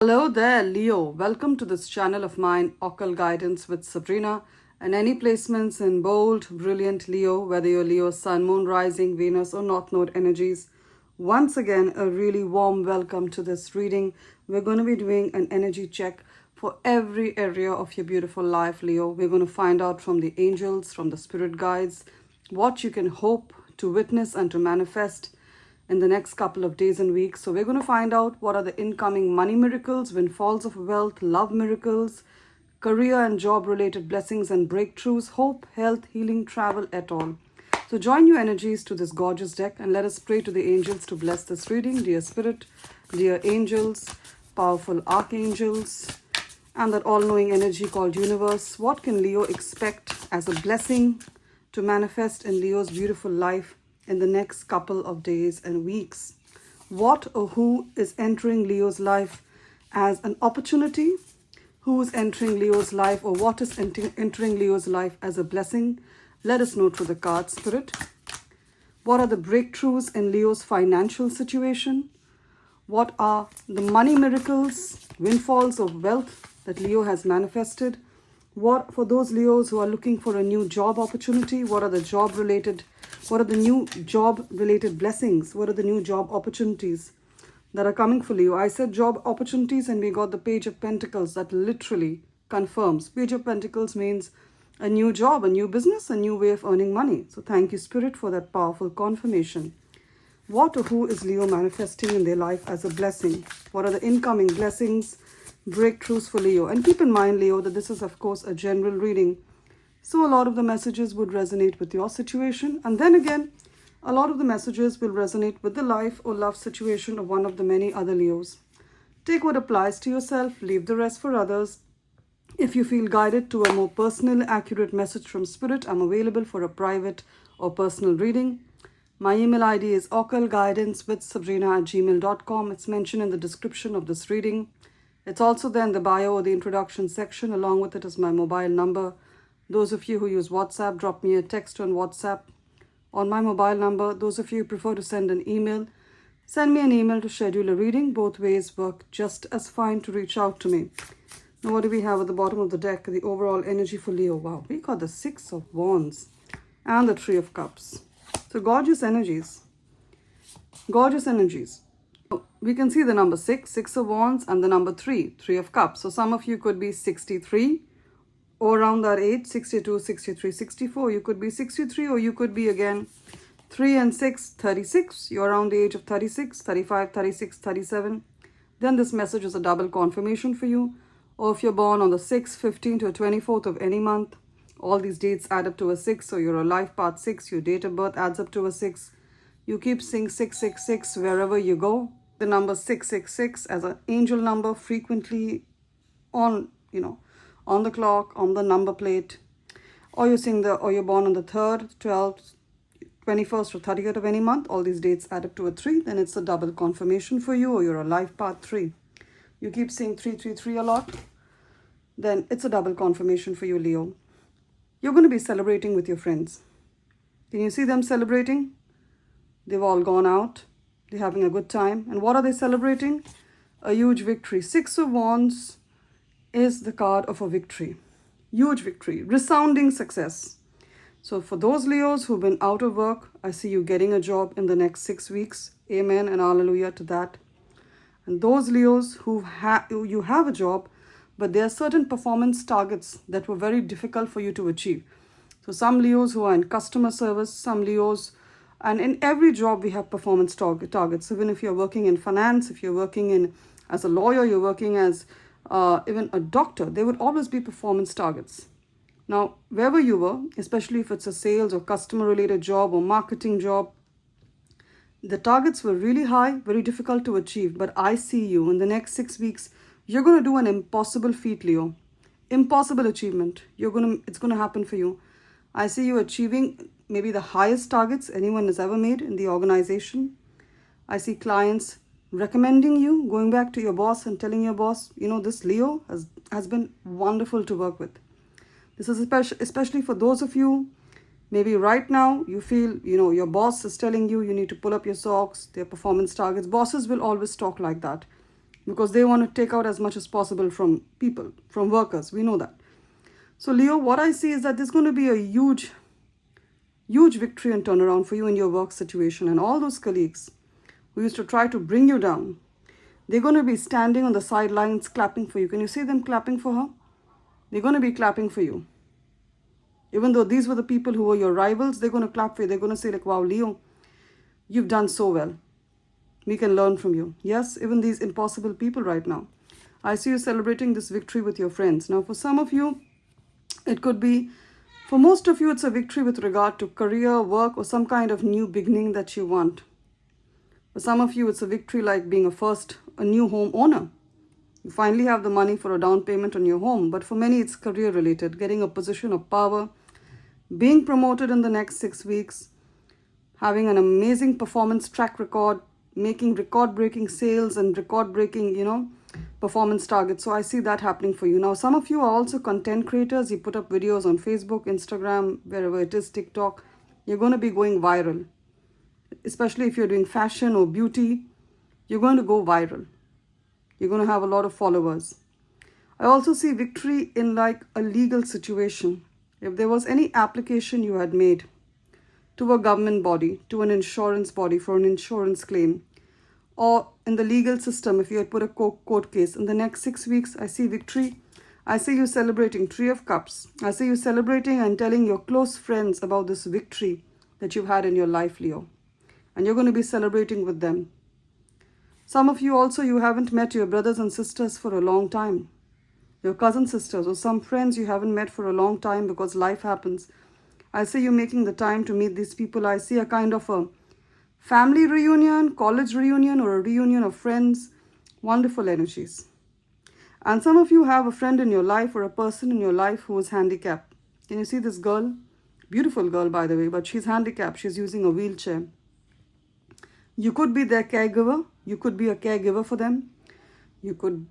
Hello there, Leo. Welcome to this channel of mine, Occult Guidance with Sabrina. And any placements in bold, brilliant Leo, whether you're Leo, Sun, Moon, Rising, Venus, or North Node energies, once again, a really warm welcome to this reading. We're going to be doing an energy check for every area of your beautiful life, Leo. We're going to find out from the angels, from the spirit guides, what you can hope to witness and to manifest in the next couple of days and weeks. So we're going to find out what are the incoming money miracles, windfalls of wealth, love miracles, career and job related blessings and breakthroughs, hope, health, healing, travel, et al. So join your energies to this gorgeous deck and let us pray to the angels to bless this reading. Dear Spirit, dear angels, powerful archangels, and that all-knowing energy called universe, what can Leo expect as a blessing to manifest in Leo's beautiful life in the next couple of days and weeks? What or who is entering Leo's life as an opportunity? Who is entering Leo's life, or what is entering Leo's life as a blessing? Let us know through the card, Spirit. What are the breakthroughs in Leo's financial situation? What are the money miracles, windfalls of wealth that Leo has manifested? What, for those Leos who are looking for a new job opportunity, what are the new job related blessings? What are the new job opportunities that are coming for Leo? I said job opportunities and we got the Page of Pentacles. That literally confirms. Page of Pentacles means a new job, a new business, a new way of earning money. So thank you, Spirit, for that powerful confirmation. What or who is Leo manifesting in their life as a blessing? What are the incoming blessings, breakthroughs for Leo? And keep in mind, Leo, that this is, of course, a general reading. So a lot of the messages would resonate with your situation. And then again, a lot of the messages will resonate with the life or love situation of one of the many other Leos. Take what applies to yourself, leave the rest for others. If you feel guided to a more personal, accurate message from Spirit, I'm available for a private or personal reading. My email ID is occultguidancewithsabrina@gmail.com. It's mentioned in the description of this reading. It's also there in the bio or the introduction section. Along with it is my mobile number. Those of you who use WhatsApp, drop me a text on WhatsApp on my mobile number. Those of you who prefer to send an email, send me an email to schedule a reading. Both ways work just as fine to reach out to me. Now, what do we have at the bottom of the deck? The overall energy for Leo. Wow, we got the Six of Wands and the Three of Cups. So gorgeous energies. Gorgeous energies. We can see the number 6, Six of Wands, and the number 3, Three of Cups. So some of you could be 63 or around that age, 62, 63, 64. You could be 63, or you could be again 3 and 6, 36. You're around the age of 36, 35, 36, 37. Then this message is a double confirmation for you. Or if you're born on the 6th, 15th, or 24th of any month, all these dates add up to a 6. So you're a life path 6. Your date of birth adds up to a 6. You keep seeing 666 wherever you go. The number 666 as an angel number frequently on the clock, on the number plate. Or you're born on the 3rd, 12th, 21st, or 30th of any month. All these dates add up to a 3. Then it's a double confirmation for you, or you're a life path 3. You keep seeing 333 a lot. Then it's a double confirmation for you, Leo. You're going to be celebrating with your friends. Can you see them celebrating? They've all gone out. They're having a good time. And what are they celebrating? A huge victory. Six of Wands is the card of a victory. Huge victory. Resounding success. So for those Leos who've been out of work, I see you getting a job in the next 6 weeks. Amen and hallelujah to that. And those Leos who you have a job, but there are certain performance targets that were very difficult for you to achieve. So some Leos who are in customer service, some Leos, and in every job we have performance targets. Even if you're working in finance, if you're working as a lawyer, you're working as even a doctor, there would always be performance targets. Now, wherever you were, especially if it's a sales or customer related job or marketing job, the targets were really high, very difficult to achieve. But I see you in the next 6 weeks, you're going to do an impossible feat, Leo. Impossible achievement. It's going to happen for you. I see you achieving maybe the highest targets anyone has ever made in the organization. I see clients recommending you, going back to your boss and telling your boss, this Leo has been wonderful to work with. This is especially for those of you, maybe right now you feel, your boss is telling you need to pull up your socks, their performance targets. Bosses will always talk like that. because they want to take out as much as possible from people, from workers. We know that. So Leo, what I see is that there's going to be a huge victory and turnaround for you in your work situation. And all those colleagues who used to try to bring you down, they're going to be standing on the sidelines clapping for you. Can you see them clapping for her? They're going to be clapping for you. Even though these were the people who were your rivals, they're going to clap for you. They're going to say like, wow, Leo, you've done so well. We can learn from you. Yes, even these impossible people right now. I see you celebrating this victory with your friends. Now, for some of you, it could be, for most of you, it's a victory with regard to career, work, or some kind of new beginning that you want. For some of you, it's a victory like being a new home owner. You finally have the money for a down payment on your home. But for many, it's career related, getting a position of power, being promoted in the next 6 weeks, having an amazing performance track record, making record-breaking sales and record-breaking, performance targets. So I see that happening for you. Now, some of you are also content creators. You put up videos on Facebook, Instagram, wherever it is, TikTok. You're going to be going viral. Especially if you're doing fashion or beauty, you're going to go viral. You're going to have a lot of followers. I also see victory in like a legal situation. If there was any application you had made to a government body, to an insurance body for an insurance claim, or in the legal system, if you had put a court case, in the next 6 weeks, I see victory. I see you celebrating Tree of Cups. I see you celebrating and telling your close friends about this victory that you've had in your life, Leo. And you're going to be celebrating with them. Some of you also, you haven't met your brothers and sisters for a long time. Your cousin sisters or some friends you haven't met for a long time because life happens. I see you making the time to meet these people. I see a kind of a family reunion, college reunion, or a reunion of friends. Wonderful energies. And some of you have a friend in your life or a person in your life who is handicapped. Can you see this girl? Beautiful girl, by the way, but she's handicapped. She's using a wheelchair. You could be their caregiver. You could be a caregiver for them. You could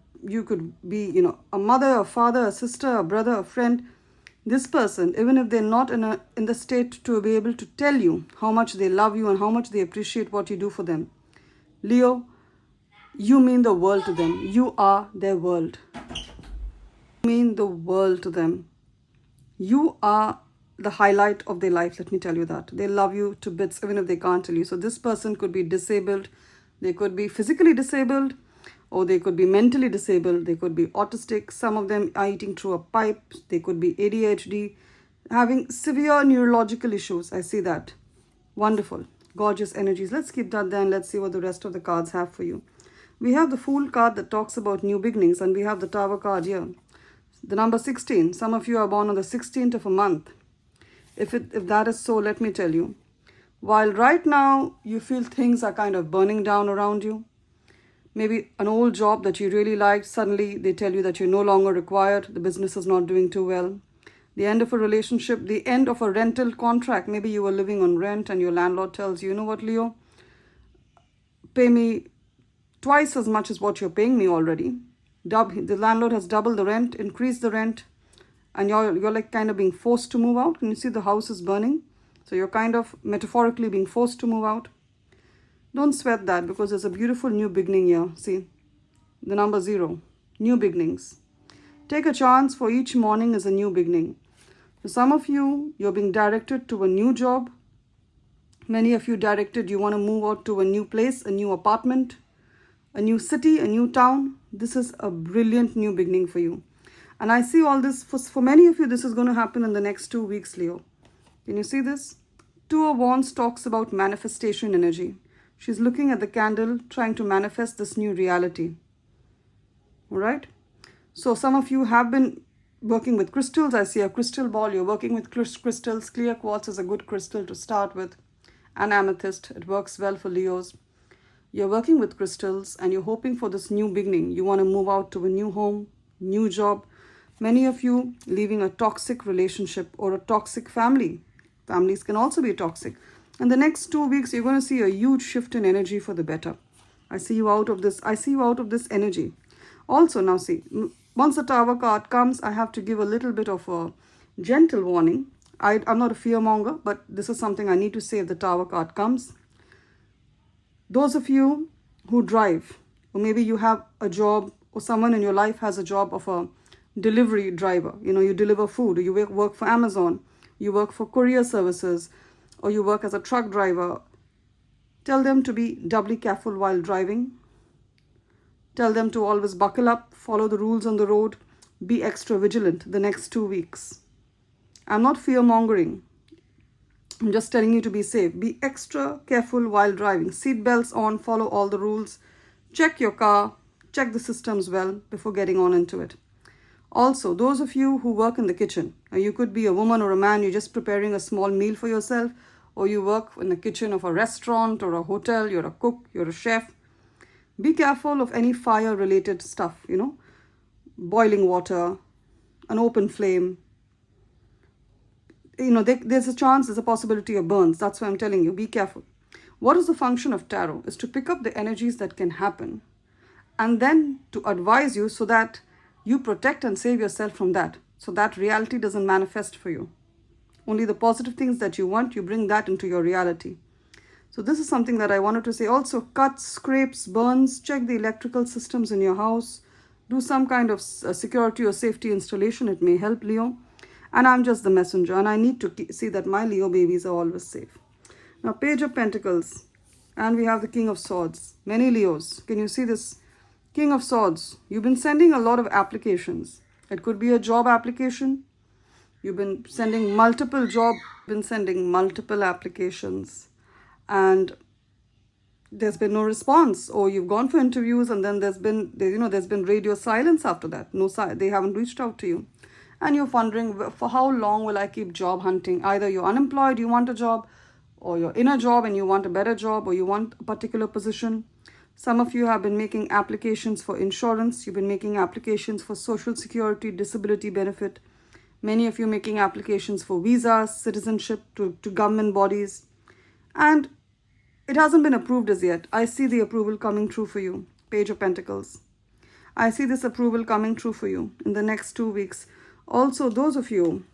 be, a mother, a father, a sister, a brother, a friend. This person, even if they're not in the state to be able to tell you how much they love you and how much they appreciate what you do for them, Leo, you mean the world to them. You are their world. You mean the world to them. You are the highlight of their life, let me tell you that. They love you to bits, even if they can't tell you. So this person could be disabled. They could be physically disabled, or they could be mentally disabled. They could be autistic. Some of them are eating through a pipe. They could be ADHD, having severe neurological issues. I see that. Wonderful. Gorgeous energies. Let's keep that there and let's see what the rest of the cards have for you. We have the Fool card that talks about new beginnings, and we have the Tower card here. The number 16. Some of you are born on the 16th of a month. If that is so, let me tell you. While right now you feel things are kind of burning down around you, maybe an old job that you really liked, suddenly they tell you that you're no longer required, the business is not doing too well. The end of a relationship, the end of a rental contract, maybe you were living on rent and your landlord tells you, you know what, Leo, pay me twice as much as what you're paying me already. The landlord has doubled the rent, increased the rent, and you're like kind of being forced to move out. Can you see the house is burning? So you're kind of metaphorically being forced to move out. Don't sweat that, because there's a beautiful new beginning here. See, the number 0, new beginnings. Take a chance, for each morning is a new beginning. For some of you, you're being directed to a new job. Many of you directed, you want to move out to a new place, a new apartment, a new city, a new town. This is a brilliant new beginning for you. And I see all this, for many of you, this is going to happen in the next 2 weeks, Leo. Can you see this? 2 of Wands talks about manifestation energy. She's looking at the candle, trying to manifest this new reality. All right? So some of you have been working with crystals. I see a crystal ball. You're working with crystals. Clear quartz is a good crystal to start with. And amethyst. It works well for Leos. You're working with crystals and you're hoping for this new beginning. You want to move out to a new home, new job. Many of you leaving a toxic relationship or a toxic family. Families can also be toxic. In the next 2 weeks, you're going to see a huge shift in energy for the better. I see you out of this. I see you out of this energy. Also, now see, once the Tower card comes, I have to give a little bit of a gentle warning. I'm not a fearmonger, but this is something I need to say if the Tower card comes. Those of you who drive Or maybe you have a job, or someone in your life has a job of a delivery driver. You deliver food, or you work for Amazon, you work for courier services, or you work as a truck driver. Tell them to be doubly careful while driving. Tell them to always buckle up, follow the rules on the road, be extra vigilant the next 2 weeks. I'm not fear-mongering. I'm just telling you to be safe. Be extra careful while driving. Seat belts on, follow all the rules. Check your car, check the systems well before getting on into it. Also, those of you who work in the kitchen, you could be a woman or a man, you're just preparing a small meal for yourself, or you work in the kitchen of a restaurant or a hotel, you're a cook, you're a chef. Be careful of any fire-related stuff, boiling water, an open flame. There's a possibility of burns. That's why I'm telling you, be careful. What is the function of tarot? Is to pick up the energies that can happen and then to advise you so that you protect and save yourself from that. So that reality doesn't manifest for you. Only the positive things that you want, you bring that into your reality. So this is something that I wanted to say. Also, cuts, scrapes, burns, check the electrical systems in your house. Do some kind of security or safety installation. It may help, Leo. And I'm just the messenger, and I need to see that my Leo babies are always safe. Now, Page of Pentacles, and we have the King of Swords. Many Leos, can you see this? King of Swords, you've been sending a lot of applications. It could be a job application. You've been sending multiple applications, and there's been no response. Or you've gone for interviews, and then there's been radio silence after that. They haven't reached out to you. And you're wondering, for how long will I keep job hunting? Either you're unemployed, you want a job, or you're in a job and you want a better job, or you want a particular position. Some of you have been making applications for insurance. You've been making applications for social security, disability benefit. Many of you making applications for visas, citizenship to government bodies. And it hasn't been approved as yet. I see the approval coming true for you. Page of Pentacles. I see this approval coming true for you in the next 2 weeks. Also, those of you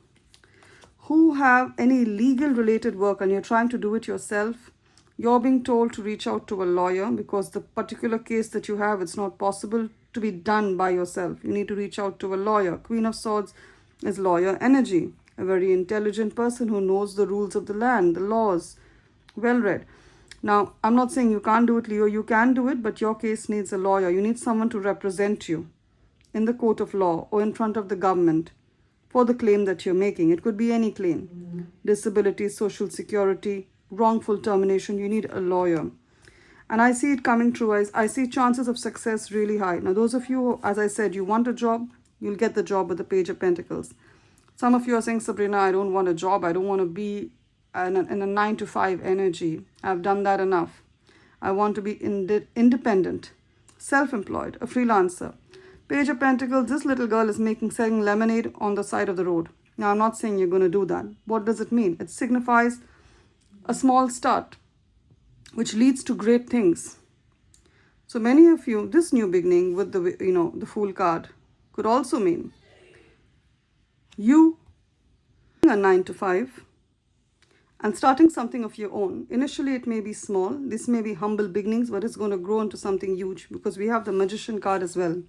who have any legal related work and you're trying to do it yourself, you're being told to reach out to a lawyer because the particular case that you have, it's not possible to be done by yourself. You need to reach out to a lawyer. Queen of Swords is lawyer energy, a very intelligent person who knows the rules of the land, the laws, well read. Now, I'm not saying you can't do it, Leo. You can do it, but your case needs a lawyer. You need someone to represent you in the court of law or in front of the government for the claim that you're making. It could be any claim. Disability, social security, wrongful termination. You need a lawyer. And I see it coming true. I see chances of success really high. Now, those of you, as I said, you want a job, you'll get the job with the Page of Pentacles. Some of you are saying, Sabrina, I don't want a job. I don't want to be in a 9-to-5 energy. I've done that enough. I want to be independent, self-employed, a freelancer. Page of Pentacles, this little girl is selling lemonade on the side of the road. Now, I'm not saying you're going to do that. What does it mean? It signifies a small start, which leads to great things. So many of you, this new beginning with the Fool card could also mean you a 9-to-5 and starting something of your own. Initially, it may be small. This may be humble beginnings, but it's going to grow into something huge because we have the Magician card as well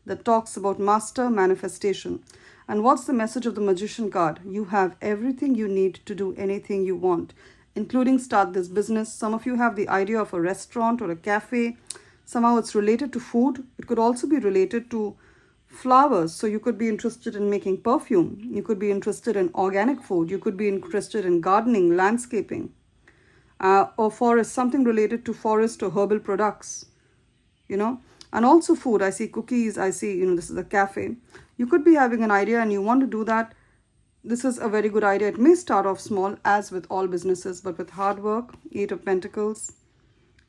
that talks about master manifestation. And what's the message of the Magician card? You have everything you need to do anything you want, including start this business. Some of you have the idea of a restaurant or a cafe. Somehow it's related to food. It could also be related to flowers. So you could be interested in making perfume. You could be interested in organic food. You could be interested in gardening, landscaping, or forest, something related to forest or herbal products, And also food. I see cookies. I see, this is a cafe. You could be having an idea and you want to do that. This is a very good idea. It may start off small, as with all businesses, but with hard work. 8 of Pentacles.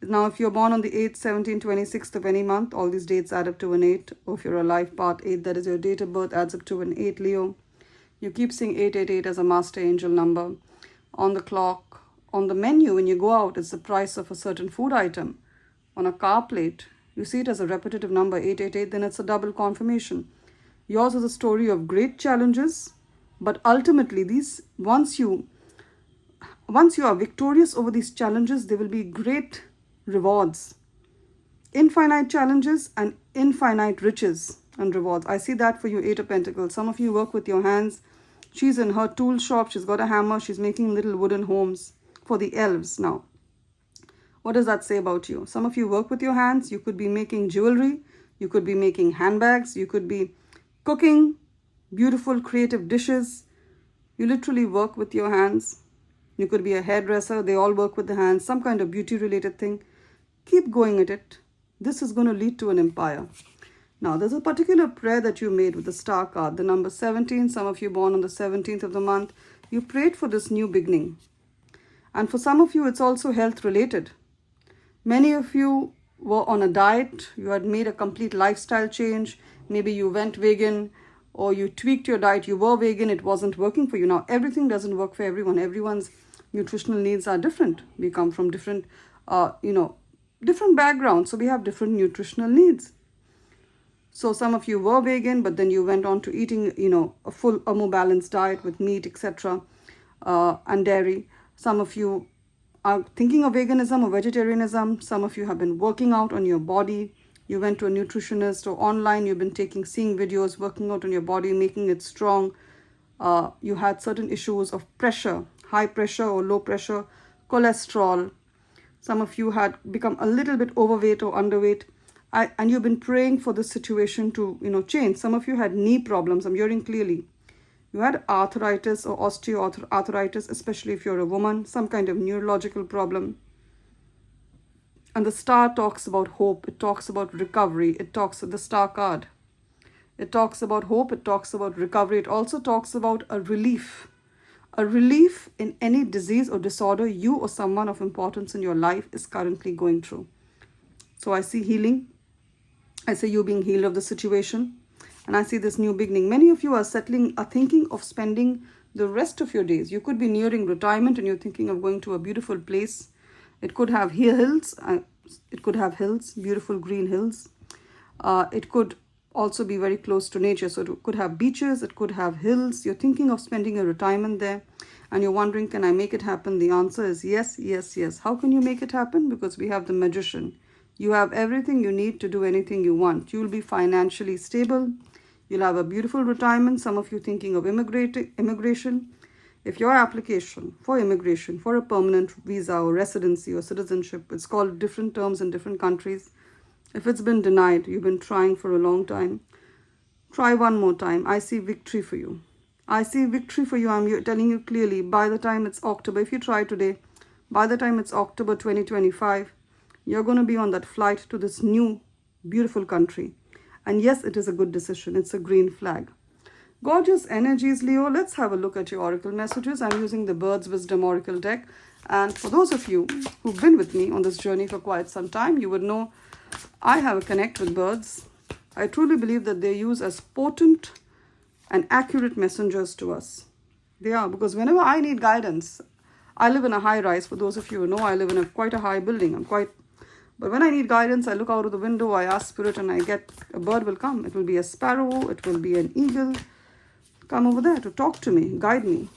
Now, if you're born on the 8th, 17th, 26th of any month, all these dates add up to an 8. Or if you're a life part 8, that is your date of birth, adds up to an 8, Leo. You keep seeing 888 as a master angel number. On the clock, on the menu, when you go out, it's the price of a certain food item. On a car plate, you see it as a repetitive number, 888, then it's a double confirmation. Yours is a story of great challenges, but ultimately, once you are victorious over these challenges, there will be great rewards. Infinite challenges and infinite riches and rewards. I see that for you, Eight of Pentacles. Some of you work with your hands. She's in her tool shop. She's got a hammer. She's making little wooden homes for the elves now. What does that say about you? Some of you work with your hands. You could be making jewelry. You could be making handbags. You could be cooking beautiful creative dishes. You literally work with your hands. You could be a hairdresser. They all work with the hands. Some kind of beauty related thing. Keep going at it. This is going to lead to an empire. Now, there's a particular prayer that you made with the star card, the number 17. Some of you born on the 17th of the month. You prayed for this new beginning. And for some of you, it's also health related. Many of you were on a diet. You had made a complete lifestyle change. Maybe you went vegan or you tweaked your diet. You were vegan. It wasn't working for you. Now, everything doesn't work for everyone. Everyone's nutritional needs are different. We come from different, different backgrounds, so we have different nutritional needs. So some of you were vegan, but then you went on to eating, a more balanced diet with meat, etc., and dairy. Some of you are thinking of veganism or vegetarianism. Some of you have been working out on your body. You went to a nutritionist or online. You've been seeing videos, working out on your body, making it strong. You had certain issues of pressure, high pressure or low pressure, cholesterol. Some of you had become a little bit overweight or underweight, and you've been praying for the situation to, change. Some of you had knee problems. I'm hearing clearly. You had arthritis or osteoarthritis, especially if you're a woman, some kind of neurological problem. And the star talks about hope. It talks about recovery. It talks the star card. It talks about hope. It talks about recovery. It also talks about a relief. A relief in any disease or disorder you or someone of importance in your life is currently going through. So I see healing. I see you being healed of the situation. And I see this new beginning. Many of you are thinking of spending the rest of your days. You could be nearing retirement and you're thinking of going to a beautiful place. It could have hills. It could have hills, beautiful green hills. It could also be very close to nature. So it could have beaches, it could have hills. You're thinking of spending a retirement there and you're wondering, can I make it happen? The answer is yes, yes, yes. How can you make it happen? Because we have the magician. You have everything you need to do anything you want. You'll be financially stable. You'll have a beautiful retirement. Some of you thinking of immigration. If your application for immigration, for a permanent visa or residency or citizenship, it's called different terms in different countries. If it's been denied, you've been trying for a long time, try one more time. I see victory for you. I see victory for you. I'm telling you clearly, by the time it's October, if you try today, by the time it's October 2025, you're going to be on that flight to this new, beautiful country. And yes, it is a good decision. It's a green flag. Gorgeous energies, Leo. Let's have a look at your oracle messages. I'm using the Bird's Wisdom Oracle deck. And for those of you who've been with me on this journey for quite some time, you would know I have a connect with birds. I truly believe that they're used as potent and accurate messengers to us. They are, because whenever I need guidance, I live in a high rise. For those of you who know, I live in quite a high building. But when I need guidance, I look out of the window, I ask spirit, and I get a bird will come. It will be a sparrow, it will be an eagle. Come over there to talk to me, guide me,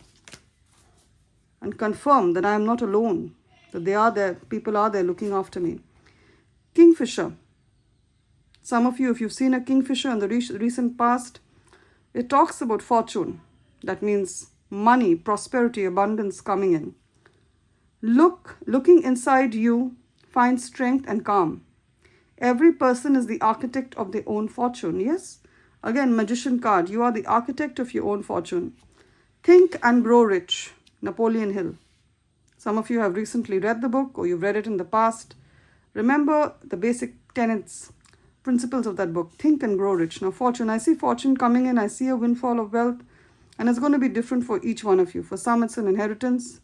and confirm that I am not alone, that they are there, people are there looking after me. Kingfisher. Some of you, if you've seen a kingfisher in the recent past, it talks about fortune. That means money, prosperity, abundance coming in. Looking inside you, find strength and calm. Every person is the architect of their own fortune. Yes? Again, magician card. You are the architect of your own fortune. Think and Grow Rich. Napoleon Hill. Some of you have recently read the book or you've read it in the past. Remember the basic tenets, principles of that book. Think and Grow Rich. Now, fortune. I see fortune coming in. I see a windfall of wealth. And it's going to be different for each one of you. For some, it's an inheritance.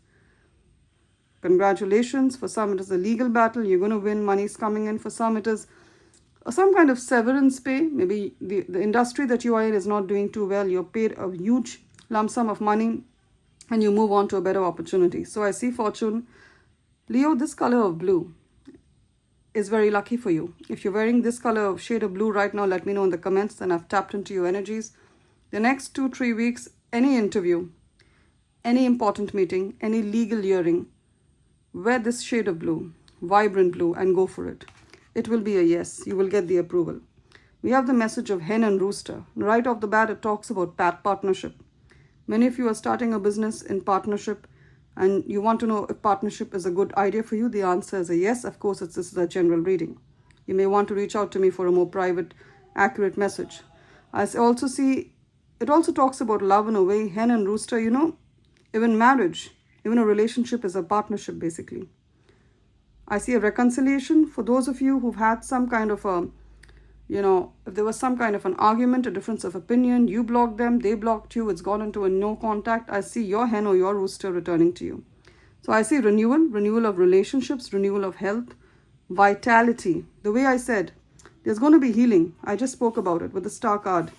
Congratulations. For some, it is a legal battle. You're going to win. Money's coming in. For some, it is some kind of severance pay. Maybe the industry that you are in is not doing too well. You're paid a huge lump sum of money and you move on to a better opportunity. So I see fortune. Leo, this color of blue is very lucky for you. If you're wearing this color of shade of blue right now, let me know in the comments. Then I've tapped into your energies. The next 2-3 weeks, any interview, any important meeting, any legal hearing, wear this shade of blue, vibrant blue, and go for it. it will be a yes. You will get the approval. We have the message of hen and rooster. Right off the bat, it talks about partnership. Many of you are starting a business in partnership and you want to know if partnership is a good idea for you. The answer is a yes. Of course, this is a general reading. You may want to reach out to me for a more private, accurate message. I also see, it also talks about love in a way, hen and rooster, even marriage, even a relationship is a partnership basically. I see a reconciliation for those of you who've had some kind of a, if there was some kind of an argument, a difference of opinion, you blocked them, they blocked you, it's gone into a no contact. I see your hen or your rooster returning to you. So I see renewal of relationships, renewal of health, vitality. The way I said, there's going to be healing. I just spoke about it with the star card.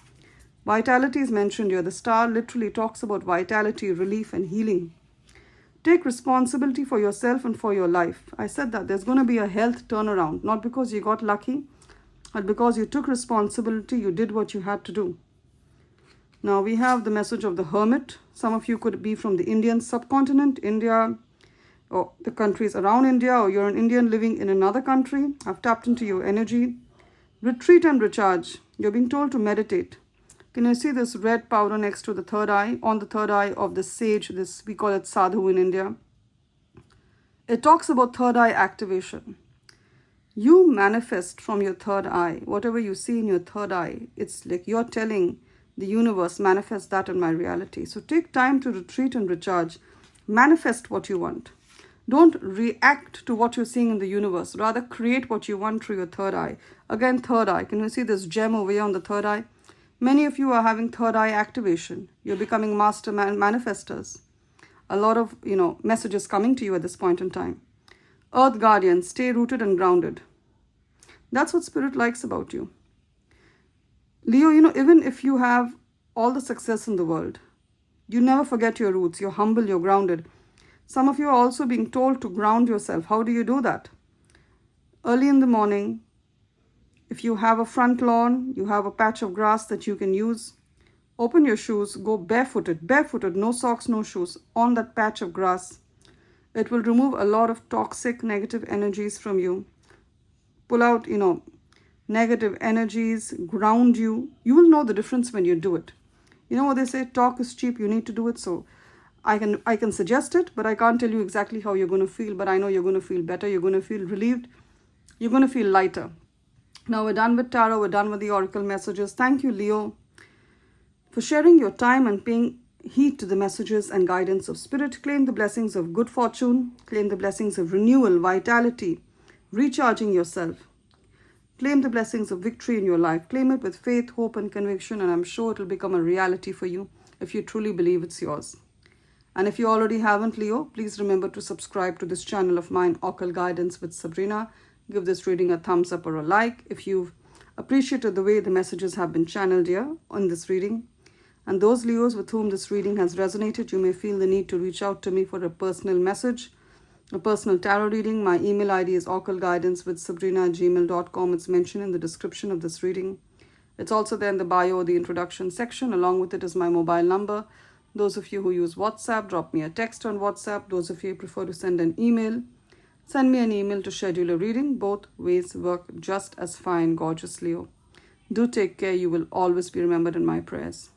Vitality is mentioned here. The star literally talks about vitality, relief, and healing. Take responsibility for yourself and for your life. I said that there's going to be a health turnaround, not because you got lucky, but because you took responsibility, you did what you had to do. Now we have the message of the hermit. Some of you could be from the Indian subcontinent, India, or the countries around India, or you're an Indian living in another country. I've tapped into your energy. Retreat and recharge. You're being told to meditate. Can you see this red powder next to the third eye, on the third eye of the sage? This, we call it sadhu in India. It talks about third eye activation. You manifest from your third eye. Whatever you see in your third eye, it's like you're telling the universe, manifest that in my reality. So take time to retreat and recharge. Manifest what you want. Don't react to what you're seeing in the universe. Rather, create what you want through your third eye. Again, third eye. Can you see this gem over here on the third eye? Many of you are having third eye activation. You're becoming master manifestors. A lot of, messages coming to you at this point in time. Earth guardian, stay rooted and grounded. That's what spirit likes about you. Leo, even if you have all the success in the world, you never forget your roots. You're humble, you're grounded. Some of you are also being told to ground yourself. How do you do that? Early in the morning, if you have a front lawn, you have a patch of grass that you can use, open your shoes, go barefooted, no socks, no shoes, on that patch of grass. It will remove a lot of toxic, negative energies from you. Pull out, negative energies, ground you. You will know the difference when you do it. You know what they say, talk is cheap, you need to do it. So I can suggest it, but I can't tell you exactly how you're going to feel, but I know you're going to feel better, you're going to feel relieved, you're going to feel lighter. Now we're done with tarot, we're done with the oracle messages. Thank you, Leo, for sharing your time and paying heed to the messages and guidance of spirit. Claim the blessings of good fortune, claim the blessings of renewal, vitality, recharging yourself. Claim the blessings of victory in your life. Claim it with faith, hope, and conviction, and I'm sure it will become a reality for you if you truly believe it's yours. And if you already haven't, Leo, please remember to subscribe to this channel of mine, Occult Guidance with Sabrina. Give this reading a thumbs up or a like if you've appreciated the way the messages have been channeled here on this reading. And those Leos with whom this reading has resonated, you may feel the need to reach out to me for a personal message, a personal tarot reading. My email ID is occultguidancewithsabrina@gmail.com. It's mentioned in the description of this reading. It's also there in the bio or the introduction section. Along with it is my mobile number. Those of you who use WhatsApp, drop me a text on WhatsApp. Those of you who prefer to send an email, send me an email to schedule a reading. Both ways work just as fine, gorgeous Leo. Do take care. You will always be remembered in my prayers.